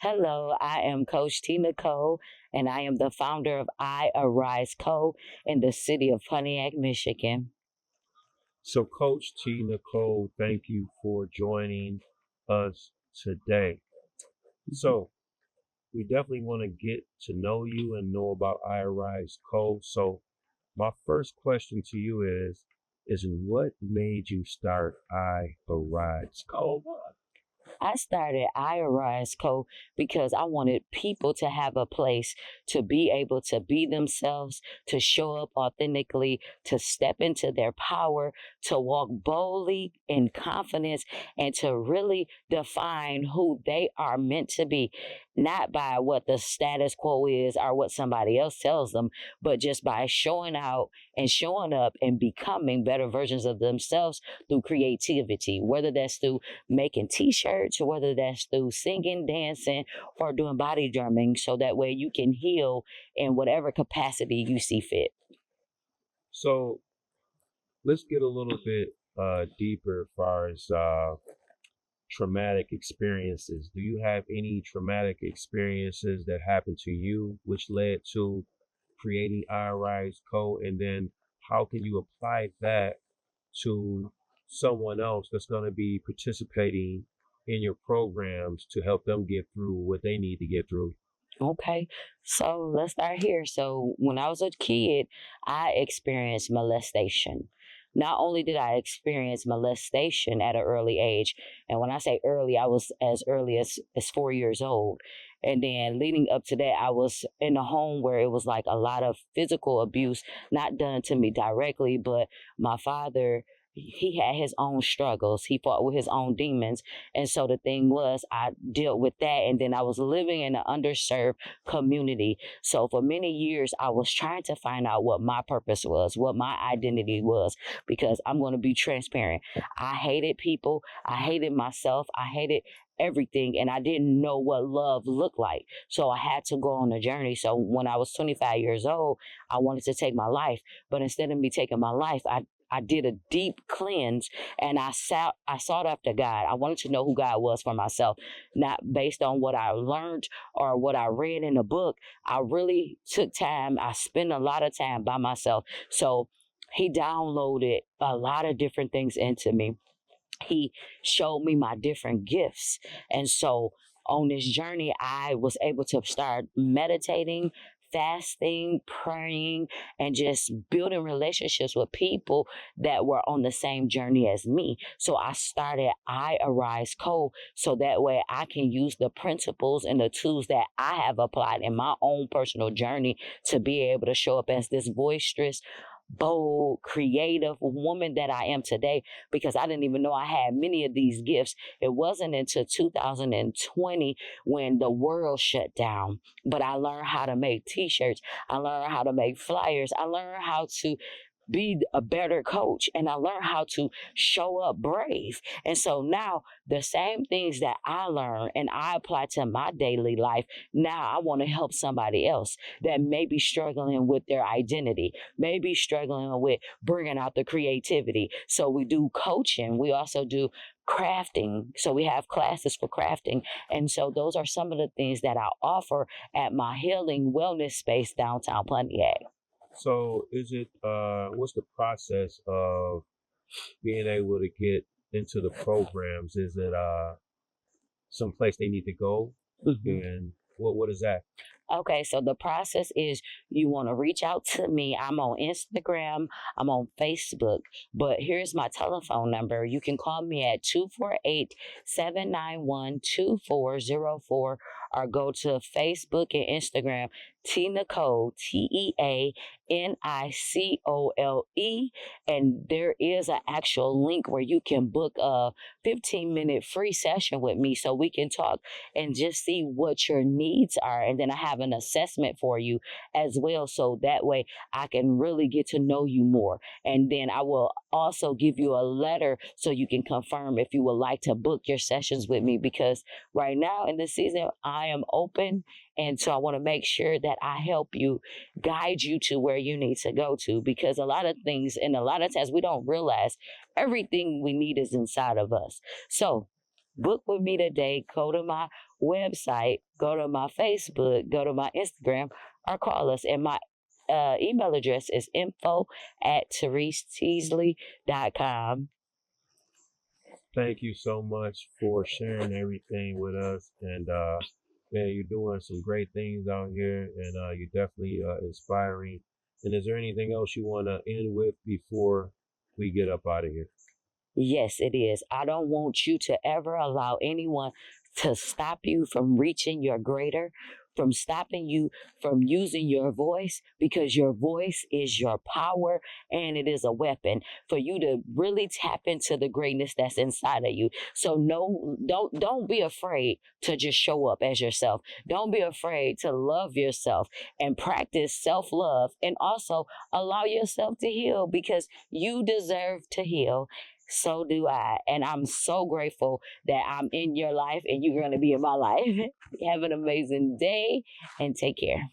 Hello, I am Coach Tina Cole, and I am the founder of I Arise Co. in the city of Pontiac, Michigan. So, Coach T. Nicole, thank you for joining us today. So, we definitely want to get to know you and know about I Arise Co. So, my first question to you is what made you start I Arise Co? I started I Arise Co. because I wanted people to have a place to be able to be themselves, to show up authentically, to step into their power, to walk boldly in confidence, and to really define who they are meant to be, not by what the status quo is or what somebody else tells them, but just by showing out and showing up and becoming better versions of themselves through creativity, whether that's through making t-shirts or whether that's through singing, dancing, or doing body drumming, so that way you can heal in whatever capacity you see fit. So, let's get a little bit deeper as far as traumatic experiences. Do you have any traumatic experiences that happened to you which led to creating I Rise Co? And then how can you apply that to someone else that's going to be participating in your programs to help them get through what they need to get through? Okay, so let's start here. So, when I was a kid, I experienced molestation. Not only did I experience molestation at an early age, and when I say early, I was as early as 4 years old. And then leading up to that, I was in a home where it was like a lot of physical abuse, not done to me directly, but my father. He had his own struggles. He fought with his own demons. And so the thing was, I dealt with that. And then I was living in an underserved community. So for many years, I was trying to find out what my purpose was, what my identity was, because I'm going to be transparent. I hated people. I hated myself. I hated everything, and I didn't know what love looked like. So I had to go on a journey. So when I was 25 years old, I wanted to take my life. But instead of me taking my life, I did a deep cleanse, and I sought after God. I wanted to know who God was for myself, not based on what I learned or what I read in a book. I really took time. I spent a lot of time by myself. So he downloaded a lot of different things into me. He showed me my different gifts. And so on this journey, I was able to start meditating, fasting, praying, and just building relationships with people that were on the same journey as me. So I started I Arise Co. so that way I can use the principles and the tools that I have applied in my own personal journey to be able to show up as this boisterous, bold, creative woman that I am today, because I didn't even know I had many of these gifts. It wasn't until 2020 when the world shut down, but I learned how to make t-shirts. I learned how to make flyers. I learned how to be a better coach, and I learned how to show up brave. And so now the same things that I learned and I apply to my daily life, now I want to help somebody else that may be struggling with their identity, may be struggling with bringing out the creativity. So we do coaching. We also do crafting. So we have classes for crafting. And so those are some of the things that I offer at my healing wellness space downtown Pontiac. So, is it what's the process of being able to get into the programs? Is it someplace they need to go? Mhm. And what is that? Okay, so the process is you want to reach out to me. I'm on Instagram, I'm on Facebook, but here's my telephone number. You can call me at 248-791-2404, or go to Facebook and Instagram, T Nicole, TeaNicole, and there is an actual link where you can book a 15-minute free session with me so we can talk and just see what your needs are. And then I have an assessment for you as well. So that way I can really get to know you more. And then I will also give you a letter so you can confirm if you would like to book your sessions with me, because right now in the season, I am open. And so I want to make sure that I help you, guide you to where you need to go to, because a lot of things and a lot of times we don't realize everything we need is inside of us. So book with me today. Go to my website, go to my Facebook, go to my Instagram, or call us. And my email address is info@TereseTeasley.com. Thank you so much for sharing everything with us. And man, you're doing some great things out here, and you're definitely inspiring. And is there anything else you want to end with before we get up out of here? Yes, it is. I don't want you to ever allow anyone to stop you from reaching your greater, from stopping you from using your voice, because your voice is your power and it is a weapon for you to really tap into the greatness that's inside of you. So no, don't be afraid to just show up as yourself. Don't be afraid to love yourself and practice self-love, and also allow yourself to heal, because you deserve to heal. So do I. And I'm so grateful that I'm in your life and you're going to be in my life. Have an amazing day and take care.